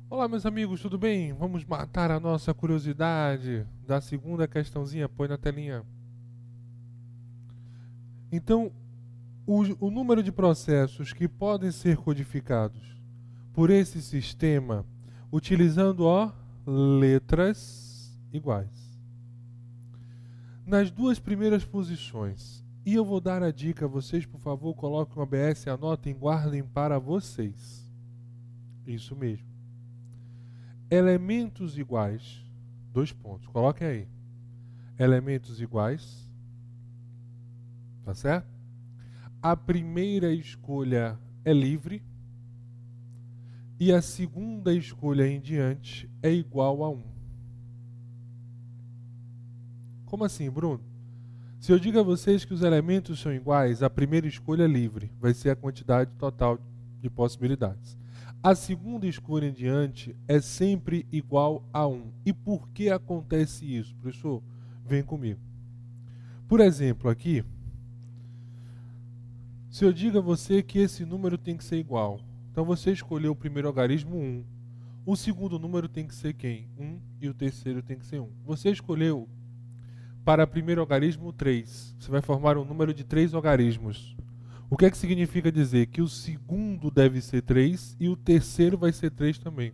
Olá, meus amigos, tudo bem? Vamos matar a nossa curiosidade da segunda questãozinha. Põe na telinha. Então, o número de processos que podem ser codificados por esse sistema utilizando letras iguais. Nas duas primeiras posições, e eu vou dar a dica a vocês, por favor, coloquem o ABS, anotem, guardem para vocês. Isso mesmo. Elementos iguais, dois pontos, coloquem aí. Elementos iguais, tá certo? A primeira escolha é livre e a segunda escolha em diante é igual a 1. Como assim, Bruno? Se eu digo a vocês que os elementos são iguais, a primeira escolha é livre, vai ser a quantidade total de possibilidades. A segunda escolha em diante é sempre igual a 1. E por que acontece isso, professor? Vem comigo. Por exemplo, aqui, se eu digo a você que esse número tem que ser igual, então você escolheu o primeiro algarismo 1. O segundo número tem que ser quem? 1 e o terceiro tem que ser 1. Você escolheu para o primeiro algarismo 3. Você vai formar um número de 3 algarismos. O que é que significa dizer? Que o segundo deve ser 3 e o terceiro vai ser 3 também.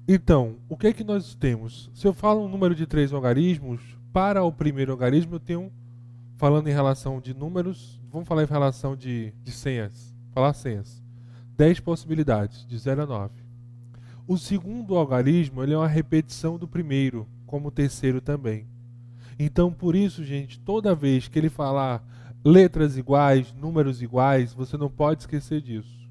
Então, o que é que nós temos? Se eu falo um número de 3 algarismos, para o primeiro algarismo eu tenho, falando em relação de números, vamos falar em relação de senhas. Falar senhas. 10 possibilidades, de 0 a 9. O segundo algarismo ele é uma repetição do primeiro, como o terceiro também. Então, por isso, gente, toda vez que ele falar letras iguais, números iguais, você não pode esquecer disso.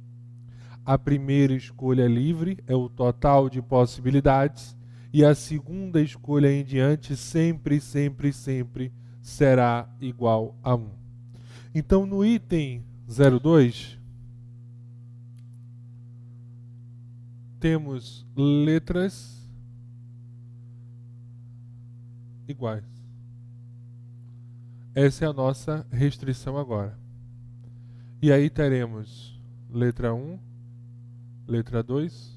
A primeira escolha livre é o total de possibilidades e a segunda escolha em diante sempre, sempre, sempre será igual a 1. Então, no item 02, temos letras iguais. Essa é a nossa restrição agora. E aí teremos letra 1, letra 2,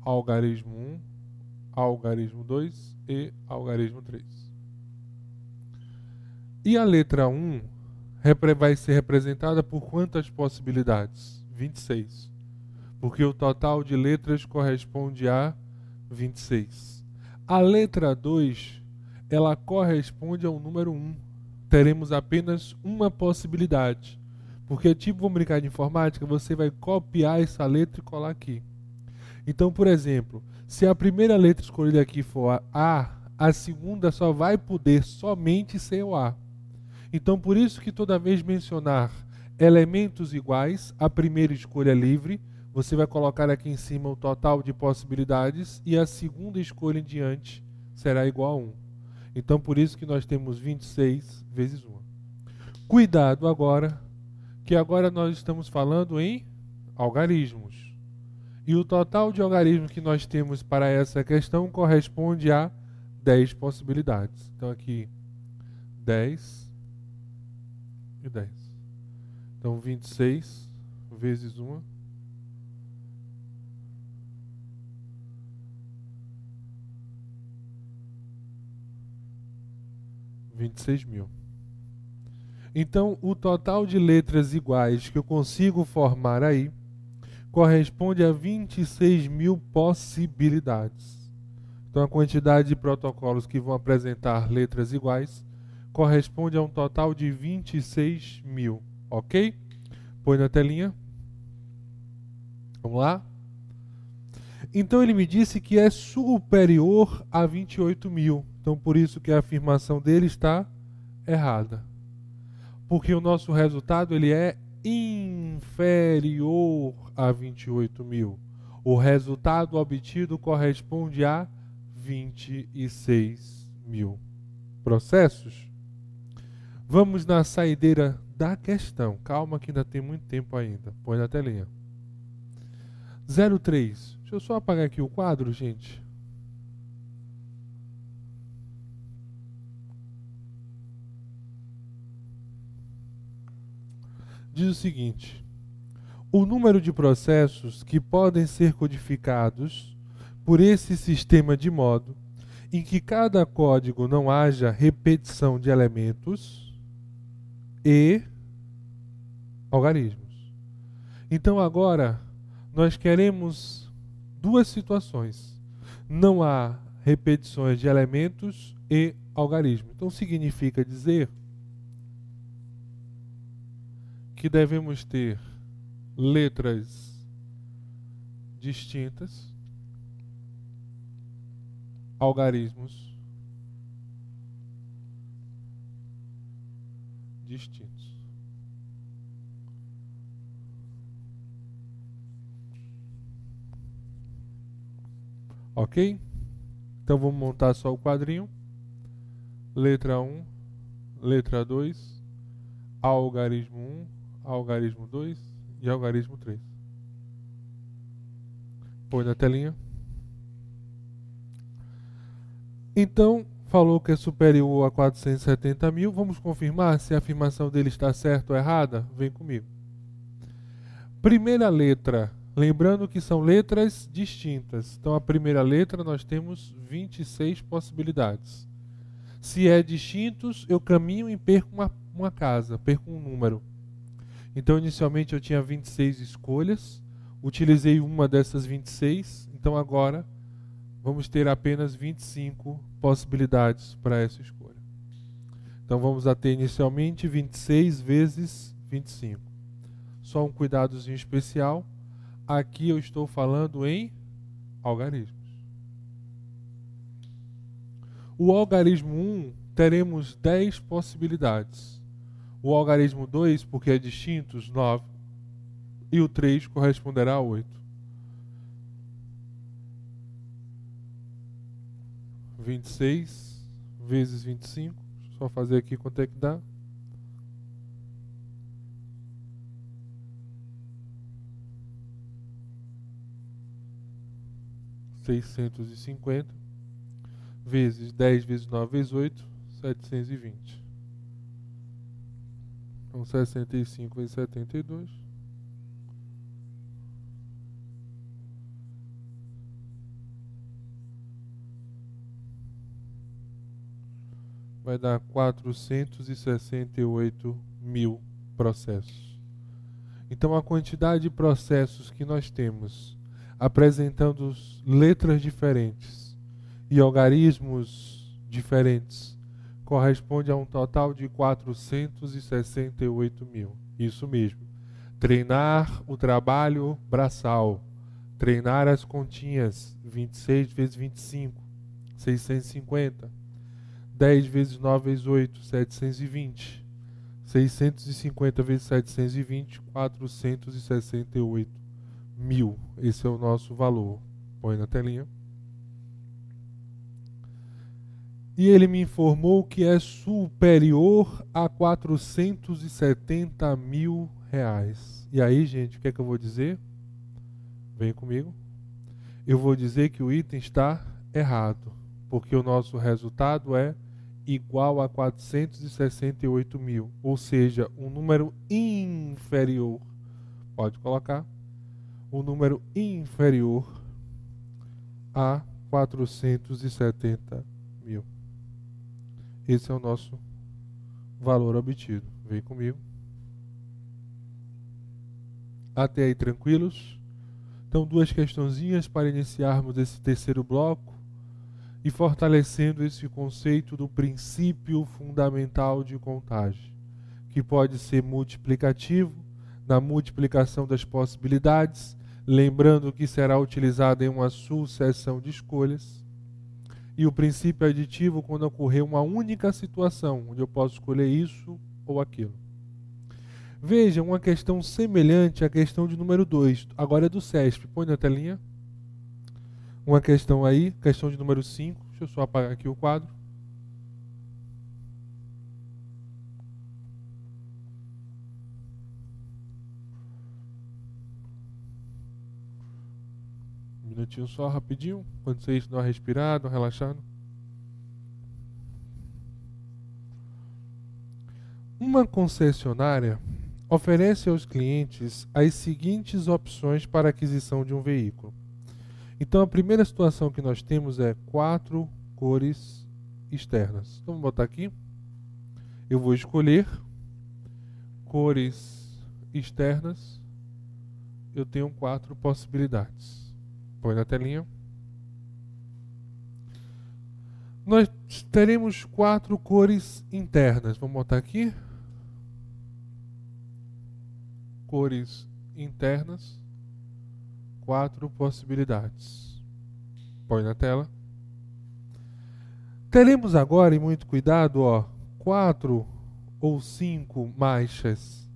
algarismo 1, algarismo 2 e algarismo 3. E a letra 1 vai ser representada por quantas possibilidades? 26. Porque o total de letras corresponde a 26. A letra 2, ela corresponde ao número 1. Teremos apenas uma possibilidade. Porque, tipo, vamos brincar de informática, você vai copiar essa letra e colar aqui. Então, por exemplo, se a primeira letra escolhida aqui for a segunda só vai poder somente ser o A. Então, por isso que toda vez mencionar elementos iguais, a primeira escolha é livre, você vai colocar aqui em cima o total de possibilidades e a segunda escolha em diante será igual a 1. Então, por isso que nós temos 26 vezes 1. Cuidado agora, que agora nós estamos falando em algarismos. E o total de algarismos que nós temos para essa questão corresponde a 10 possibilidades. Então, aqui, 10 e 10. Então, 26 vezes 1. 26.000. Então, o total de letras iguais que eu consigo formar aí corresponde a 26.000 possibilidades. Então, a quantidade de protocolos que vão apresentar letras iguais corresponde a um total de 26.000. Ok? Põe na telinha. Vamos lá? Então, ele me disse que é superior a 28.000. Então, por isso que a afirmação dele está errada. Porque o nosso resultado ele é inferior a 28.000. O resultado obtido corresponde a 26.000 processos. Vamos na saideira da questão. Calma que ainda tem muito tempo ainda. Põe na telinha. 03. Deixa eu só apagar aqui o quadro, gente. Diz o seguinte: o número de processos que podem ser codificados por esse sistema de modo em que cada código não haja repetição de elementos e algarismos. Então agora nós queremos duas situações. Não há repetições de elementos e algarismo. Então significa dizer que devemos ter letras distintas, algarismos distintos. Ok? Então vamos montar só o quadrinho. Letra 1, letra 2, algarismo 1, algarismo 2 e algarismo 3. Põe na telinha. Então, falou que é superior a 470 mil. Vamos confirmar se a afirmação dele está certa ou errada? Vem comigo. Primeira letra. Lembrando que são letras distintas. Então, a primeira letra nós temos 26 possibilidades. Se é distintos, eu caminho e perco uma casa, perco um número. Então, inicialmente eu tinha 26 escolhas. Utilizei uma dessas 26. Então, agora vamos ter apenas 25 possibilidades para essa escolha. Então, vamos ter inicialmente 26 vezes 25. Só um cuidadozinho especial. Aqui eu estou falando em algarismos. O algarismo 1, teremos 10 possibilidades. O algarismo 2, porque é distintos, 9. E o 3 corresponderá a 8. 26 vezes 25. Deixa eu só fazer aqui quanto é que dá. 650 vezes 10 vezes 9 vezes 8, 720. Então 65 vezes 72. Vai dar 468 mil processos. Então a quantidade de processos que nós temos apresentando letras diferentes e algarismos diferentes corresponde a um total de 468 mil. Isso mesmo. Treinar o trabalho braçal. Treinar as continhas. 26 vezes 25, 650. 10 vezes 9 vezes 8, 720. 650 vezes 720, 468 mil. Esse é o nosso valor. Põe na telinha. E ele me informou que é superior a 470 mil reais. E aí, gente, o que é que eu vou dizer? Vem comigo. Eu vou dizer que o item está errado, porque o nosso resultado é igual a 468 mil, ou seja, um número inferior. Pode colocar. Um número inferior a 470 mil. Esse é o nosso valor obtido. Vem comigo. Até aí tranquilos? Então, duas questãozinhas para iniciarmos esse terceiro bloco e fortalecendo esse conceito do princípio fundamental de contagem, que pode ser multiplicativo, na multiplicação das possibilidades, lembrando que será utilizado em uma sucessão de escolhas, e o princípio aditivo quando ocorrer uma única situação, onde eu posso escolher isso ou aquilo. Veja, uma questão semelhante à questão de número 2, agora é do CESP, põe na telinha. Uma questão aí, questão de número 5, deixa eu só apagar aqui o quadro. Um minutinho só, rapidinho, quando vocês dão uma respirada, uma relaxada. Uma concessionária oferece aos clientes as seguintes opções para aquisição de um veículo. Então, a primeira situação que nós temos é 4 cores externas. Então, vamos botar aqui. Eu vou escolher cores externas. Eu tenho 4 possibilidades. Põe na telinha. Nós teremos 4 cores internas. Vamos botar aqui. Cores internas. 4 possibilidades. Põe na tela. Teremos agora, e muito cuidado, 4 ou 5 manchas.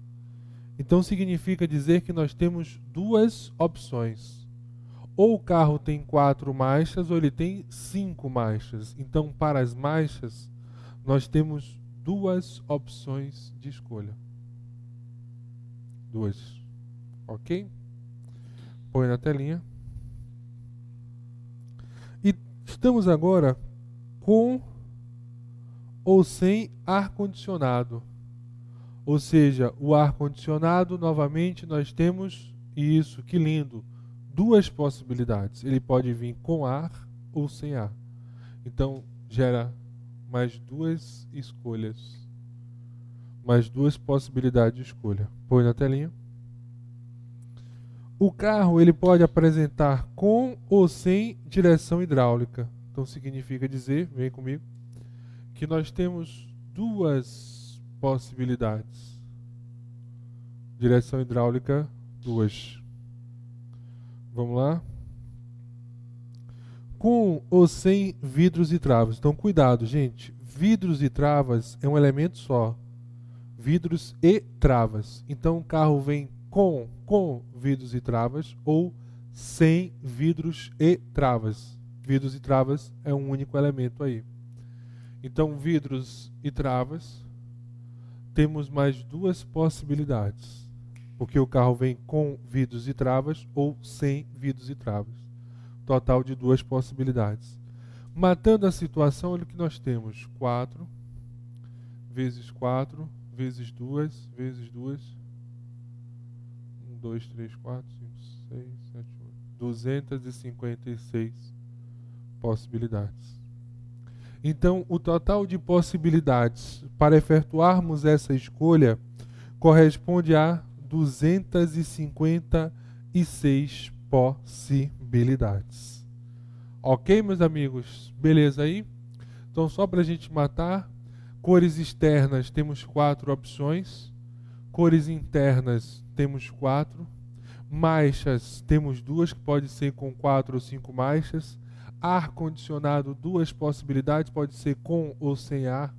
Então significa dizer que nós temos 2 opções. Ou o carro tem 4 manchas ou ele tem 5 manchas. Então, para as manchas, nós temos 2 opções de escolha. 2. Ok? Põe na telinha. E estamos agora com ou sem ar-condicionado. Ou seja, o ar-condicionado, novamente, nós temos isso, que lindo, 2 possibilidades. Ele pode vir com ar ou sem ar. Então, gera mais 2 escolhas. Mais 2 possibilidades de escolha. Põe na telinha. O carro ele pode apresentar com ou sem direção hidráulica. Então, significa dizer, vem comigo, que nós temos 2 possibilidades. Direção hidráulica 2. Vamos lá. Com ou sem vidros e travas. Então, cuidado, gente. Vidros e travas é um elemento só. Vidros e travas. Então, o carro vem com vidros e travas ou sem vidros e travas. Vidros e travas é um único elemento aí. Então, vidros e travas, temos mais 2 possibilidades. Porque o carro vem com vidros e travas ou sem vidros e travas. Total de 2 possibilidades. Matando a situação, olha o que nós temos. 4 vezes 4 vezes 2 vezes 2. 1, 2, 3, 4, 5, 6, 7, 8. 256 possibilidades. Então, o total de possibilidades para efetuarmos essa escolha corresponde a 256 possibilidades. Ok, meus amigos? Beleza aí? Então, só para a gente matar, cores externas temos 4 opções, cores internas temos 4, manchas temos 2, que pode ser com 4 ou 5 manchas, ar-condicionado, 2 possibilidades, pode ser com ou sem ar.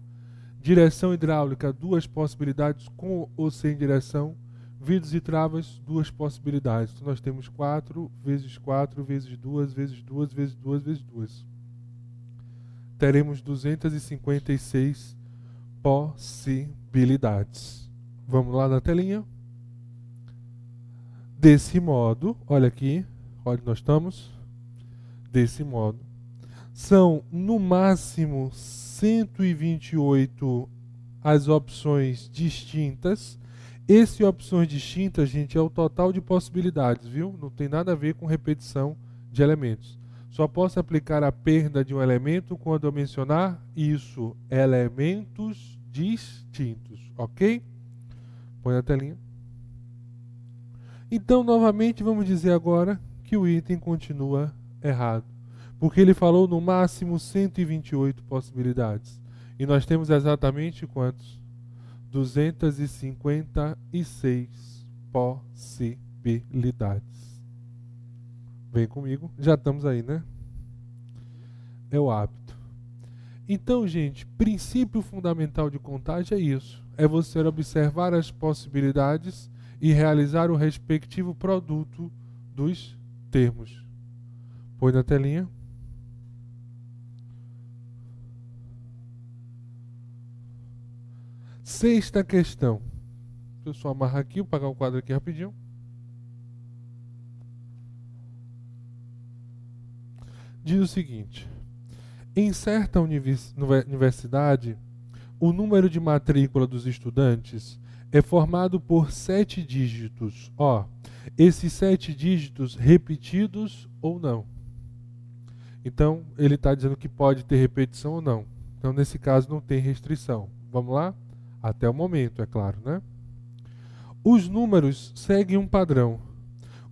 Direção hidráulica, 2 possibilidades, com ou sem direção. Vidros e travas, 2 possibilidades. Então, nós temos 4 vezes 4 vezes 2 vezes 2 vezes 2 vezes 2. Teremos 256 possibilidades. Vamos lá na telinha. Desse modo, olha aqui, olha onde nós estamos. Desse modo, são no máximo 128 as opções distintas. Esse opções distintas, gente, é o total de possibilidades, viu? Não tem nada a ver com repetição de elementos. Só posso aplicar a perda de um elemento quando eu mencionar isso, elementos distintos, ok? Põe na telinha. Então, novamente, vamos dizer agora que o item continua errado, porque ele falou no máximo 128 possibilidades. E nós temos exatamente quantos? 256 possibilidades. Vem comigo, já estamos aí, né? É o hábito. Então, gente, princípio fundamental de contagem é isso. É você observar as possibilidades e realizar o respectivo produto dos termos. Põe na telinha. Sexta questão. Deixa eu só amarrar aqui, vou apagar o quadro aqui rapidinho. Diz o seguinte: em certa universidade, O número de matrícula dos estudantes é formado por 7 dígitos. Ó, esses 7 dígitos repetidos ou não. Então, ele está dizendo que pode ter repetição ou não. Então, nesse caso, não tem restrição. Vamos lá? Até o momento, é claro, né? Os números seguem um padrão.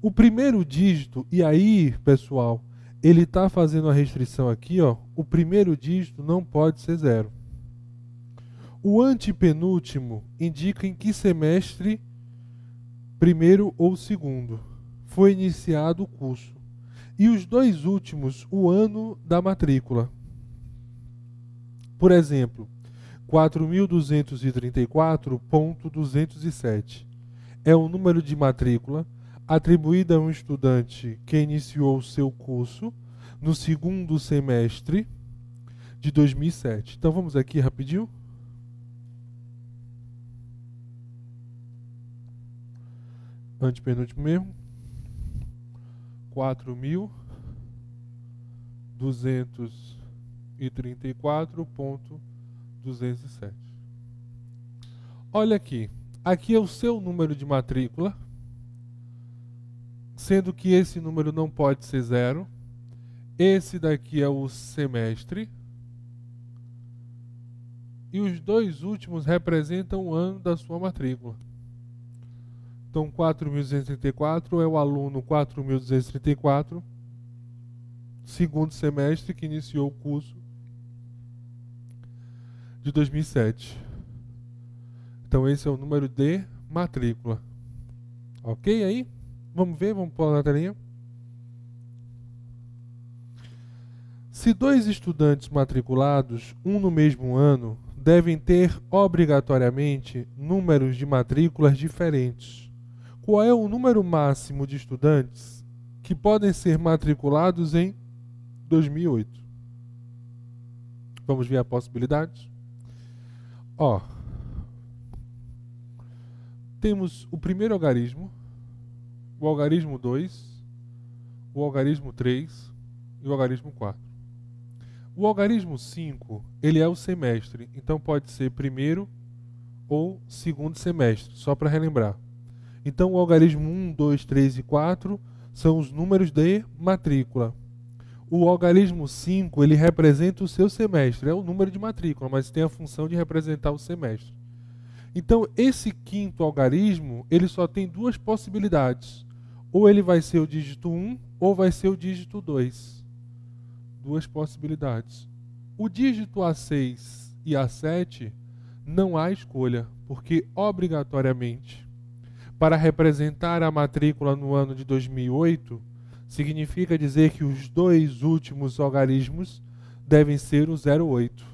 O primeiro dígito, e aí, pessoal, ele está fazendo a restrição aqui, ó. O primeiro dígito não pode ser 0. O antepenúltimo indica em que semestre, primeiro ou segundo, foi iniciado o curso. E os 2 últimos, o ano da matrícula. Por exemplo, 4.234.207 é o número de matrícula atribuído a um estudante que iniciou o seu curso no segundo semestre de 2007. Então vamos aqui rapidinho. Antepenúltimo mesmo. 4.234.207. Olha aqui. Aqui é o seu número de matrícula, sendo que esse número não pode ser 0. Esse daqui é o semestre. E os 2 últimos representam o ano da sua matrícula. Então, 4.234 é o aluno 4.234, segundo semestre, que iniciou o curso de 2007. Então, esse é o número de matrícula. Ok aí? Vamos ver? Vamos pôr na telinha. Se 2 estudantes matriculados, um no mesmo ano, devem ter obrigatoriamente números de matrículas diferentes. Qual é o número máximo de estudantes que podem ser matriculados em 2008? Vamos ver a possibilidade? Ó, temos o primeiro algarismo, o algarismo 2, o algarismo 3 e o algarismo 4. O algarismo 5, ele é o semestre, então pode ser primeiro ou segundo semestre, só para relembrar. Então, o algarismo 1, 2, 3 e 4 são os números de matrícula. O algarismo 5, ele representa o seu semestre, é o número de matrícula, mas tem a função de representar o semestre. Então, esse quinto algarismo, ele só tem 2 possibilidades. Ou ele vai ser o dígito 1, ou vai ser o dígito 2. 2 possibilidades. O dígito A6 e A7 não há escolha, porque obrigatoriamente, para representar a matrícula no ano de 2008, significa dizer que os 2 últimos algarismos devem ser o 08.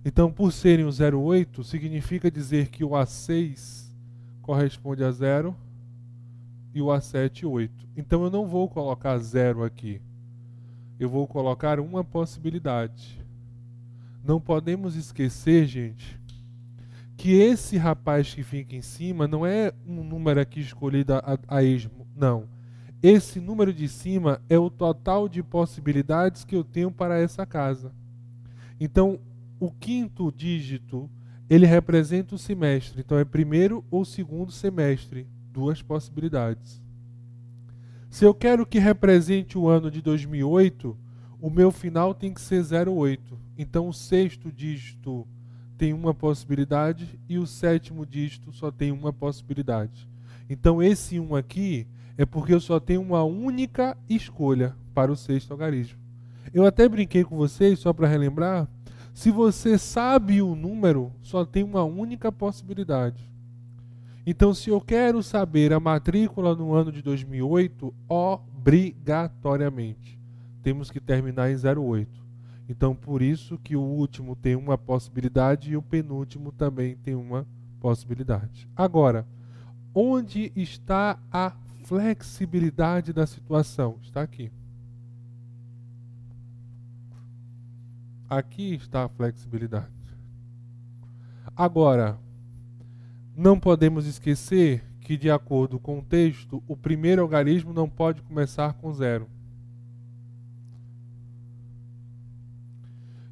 Então, por serem o 08, significa dizer que o A6 corresponde a 0 e o A7, 8. Então, eu não vou colocar 0 aqui. Eu vou colocar uma possibilidade. Não podemos esquecer, gente, que esse rapaz que fica em cima não é um número aqui escolhido a esmo, não. Esse número de cima é o total de possibilidades que eu tenho para essa casa. Então, o quinto dígito, ele representa o semestre. Então, é primeiro ou segundo semestre. 2 possibilidades. Se eu quero que represente o ano de 2008, o meu final tem que ser 08. Então, o sexto dígito tem uma possibilidade e o 7º dígito só tem uma possibilidade. Então, esse 1 aqui é porque eu só tenho uma única escolha para o 6º algarismo. Eu até brinquei com vocês, só para relembrar, se você sabe o número, só tem uma única possibilidade. Então, se eu quero saber a matrícula no ano de 2008, obrigatoriamente, temos que terminar em 08. Então, por isso que o último tem uma possibilidade e o penúltimo também tem uma possibilidade. Agora, onde está a flexibilidade da situação? Está aqui. Aqui está a flexibilidade. Agora, não podemos esquecer que, de acordo com o texto, o primeiro algarismo não pode começar com 0.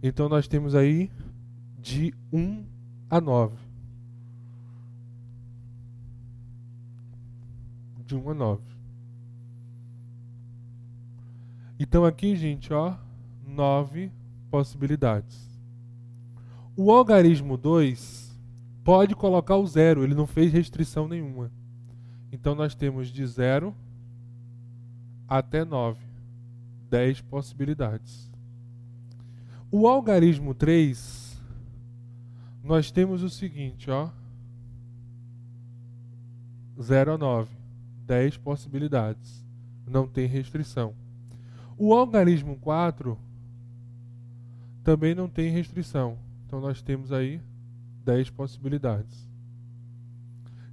Então, nós temos aí de 1 a 9. De 1 a 9. Então aqui, gente, ó, 9 possibilidades. O algarismo 2 pode colocar o 0, ele não fez restrição nenhuma. Então nós temos de 0 até 9. 10 possibilidades. O algarismo 3, nós temos o seguinte, ó. 0 a 9. 10 possibilidades. Não tem restrição. O algarismo 4 também não tem restrição. Então nós temos aí 10 possibilidades.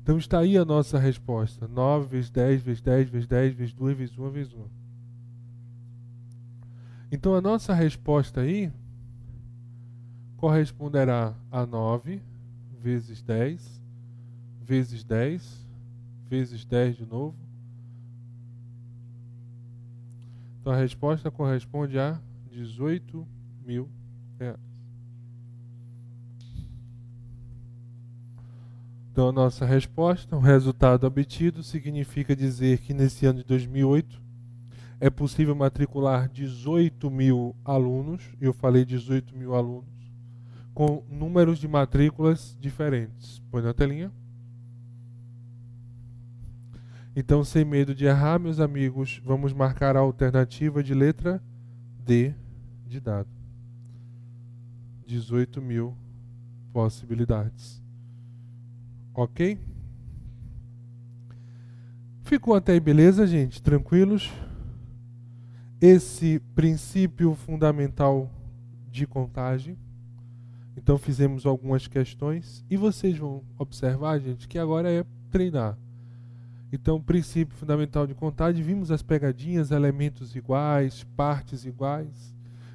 Então está aí a nossa resposta. 9 vezes 10, vezes 10, vezes 10, vezes 2, vezes 1, vezes 1. Então a nossa resposta aí corresponderá a 9 vezes 10, vezes 10, vezes 10 de novo. Então a resposta corresponde a 18.000 reais. Então a nossa resposta, o resultado obtido, significa dizer que nesse ano de 2008 é possível matricular 18.000 alunos, eu falei 18.000 alunos, com números de matrículas diferentes. Põe na telinha. Então, sem medo de errar, meus amigos, vamos marcar a alternativa de letra D de dado. 18.000 possibilidades. Ok? Ficou até aí, beleza, gente? Tranquilos? Esse princípio fundamental de contagem. Então fizemos algumas questões e vocês vão observar, gente, que agora é treinar. Então, princípio fundamental de contagem, vimos as pegadinhas, elementos iguais, partes iguais.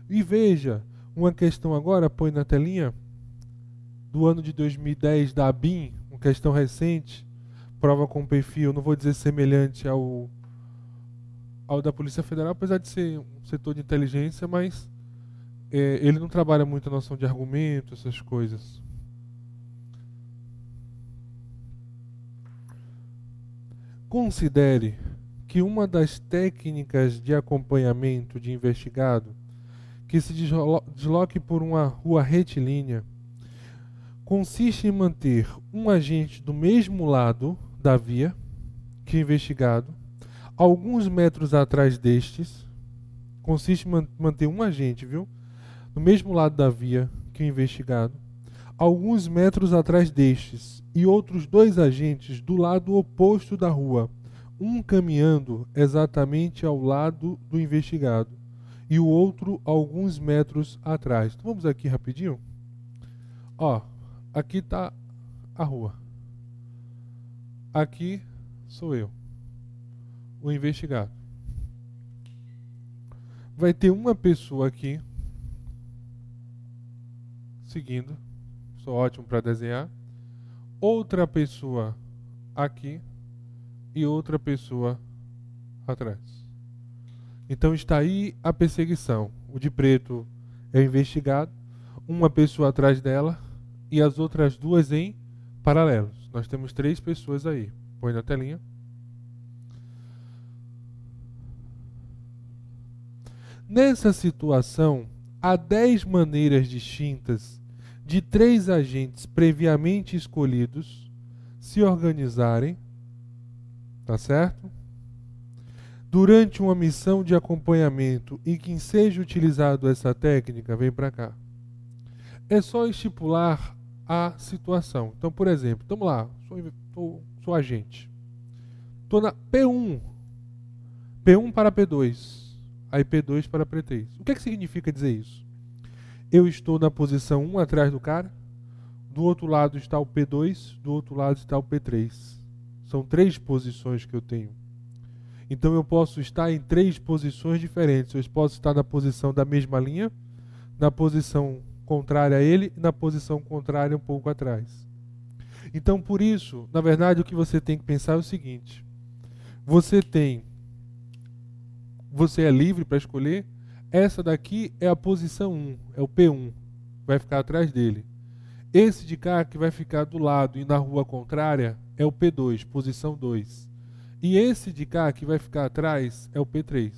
E veja, uma questão agora, põe na telinha, do ano de 2010 da ABIN, uma questão recente, prova com perfil, não vou dizer semelhante ao da Polícia Federal, apesar de ser um setor de inteligência, mas ele não trabalha muito a noção de argumento, essas coisas. Considere que uma das técnicas de acompanhamento de investigado que se desloque por uma rua retilínea consiste em manter um agente do mesmo lado da via que o investigado, alguns metros atrás destes, consiste em manter um agente, viu? No mesmo lado da via que o investigado, alguns metros atrás destes, e outros 2 agentes do lado oposto da rua, um caminhando exatamente ao lado do investigado e o outro alguns metros atrás. Então vamos aqui rapidinho. Ó, aqui está a rua. Aqui sou eu, o investigado. Vai ter uma pessoa aqui seguindo, sou ótimo para desenhar, outra pessoa aqui e outra pessoa atrás. Então está aí a perseguição. O de preto é o investigado, uma pessoa atrás dela e as outras 2 em paralelos. Nós temos 3 pessoas aí. Põe na telinha. Nessa situação, há 10 maneiras distintas de 3 agentes previamente escolhidos se organizarem, tá certo? Durante uma missão de acompanhamento em que seja utilizado essa técnica, vem para cá. É só estipular a situação. Então, por exemplo, vamos lá, sou agente. Estou na P1. P1 para P2. Aí P2 para P3. O que significa dizer isso? Eu estou na posição 1 atrás do cara, do outro lado está o P2, do outro lado está o P3. São 3 posições que eu tenho. Então eu posso estar em 3 posições diferentes. Eu posso estar na posição da mesma linha, na posição contrária a ele e na posição contrária um pouco atrás. Então por isso, na verdade, o que você tem que pensar é o seguinte. Você é livre para escolher. Essa daqui é a posição 1, é o P1, vai ficar atrás dele. Esse de cá que vai ficar do lado e na rua contrária é o P2, posição 2. E esse de cá que vai ficar atrás é o P3.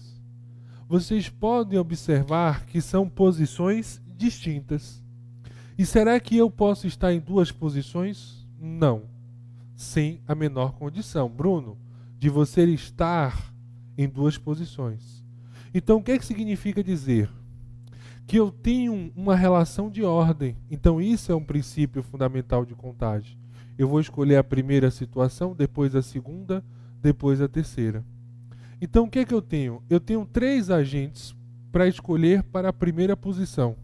Vocês podem observar que são posições distintas. E será que eu posso estar em duas posições? Não. Sem a menor condição, Bruno, de você estar em duas posições. Então, o que significa dizer? Que eu tenho uma relação de ordem. Então, isso é um princípio fundamental de contagem. Eu vou escolher a primeira situação, depois a segunda, depois a terceira. Então, o que é que eu tenho? Eu tenho 3 agentes para escolher para a primeira posição.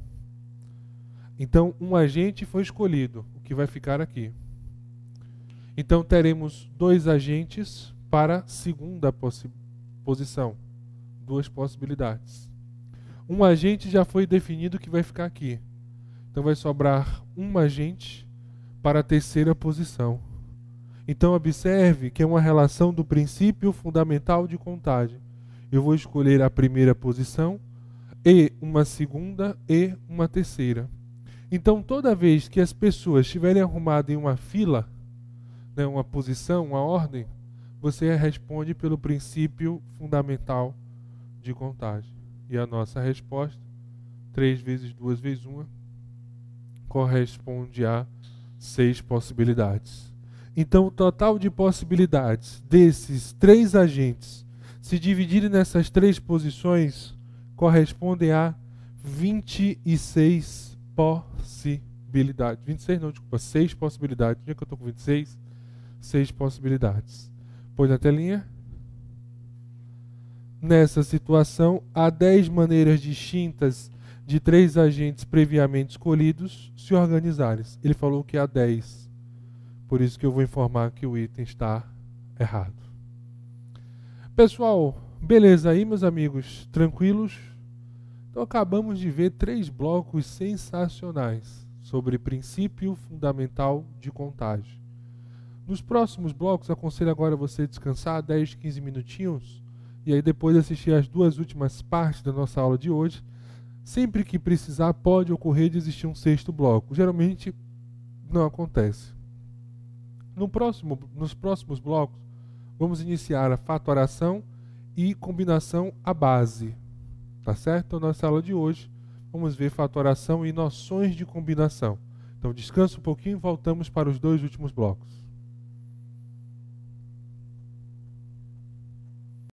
Então, um agente foi escolhido, o que vai ficar aqui. Então, teremos 2 agentes para a segunda posição. 2 possibilidades. Um agente já foi definido que vai ficar aqui. Então, vai sobrar um agente para a terceira posição. Então, observe que é uma relação do princípio fundamental de contagem. Eu vou escolher a primeira posição, e uma segunda e uma terceira. Então, toda vez que as pessoas estiverem arrumadas em uma fila, né, uma posição, uma ordem, você responde pelo princípio fundamental de contagem. E a nossa resposta, 3 vezes 2 vezes 1, corresponde a 6 possibilidades. Então, o total de possibilidades desses 3 agentes se dividirem nessas 3 posições correspondem a 26 possibilidades. 26 não, desculpa, 6 possibilidades. Onde é que eu estou com 26? 6 possibilidades. Põe na telinha. Nessa situação, há 10 maneiras distintas de 3 agentes previamente escolhidos se organizarem. Ele falou que há 10. Por isso que eu vou informar que o item está errado. Pessoal, beleza aí, meus amigos? Tranquilos? Então acabamos de ver 3 blocos sensacionais sobre princípio fundamental de contagem. Nos próximos blocos, aconselho agora você descansar 10, 15 minutinhos e aí depois assistir as 2 últimas partes da nossa aula de hoje. Sempre que precisar, pode ocorrer de existir um 6º bloco. Geralmente não acontece. Nos próximos blocos, vamos iniciar a fatoração e combinação à base. Tá certo? Então, nossa aula de hoje, vamos ver fatoração e noções de combinação. Então, descansa um pouquinho e voltamos para os 2 últimos blocos.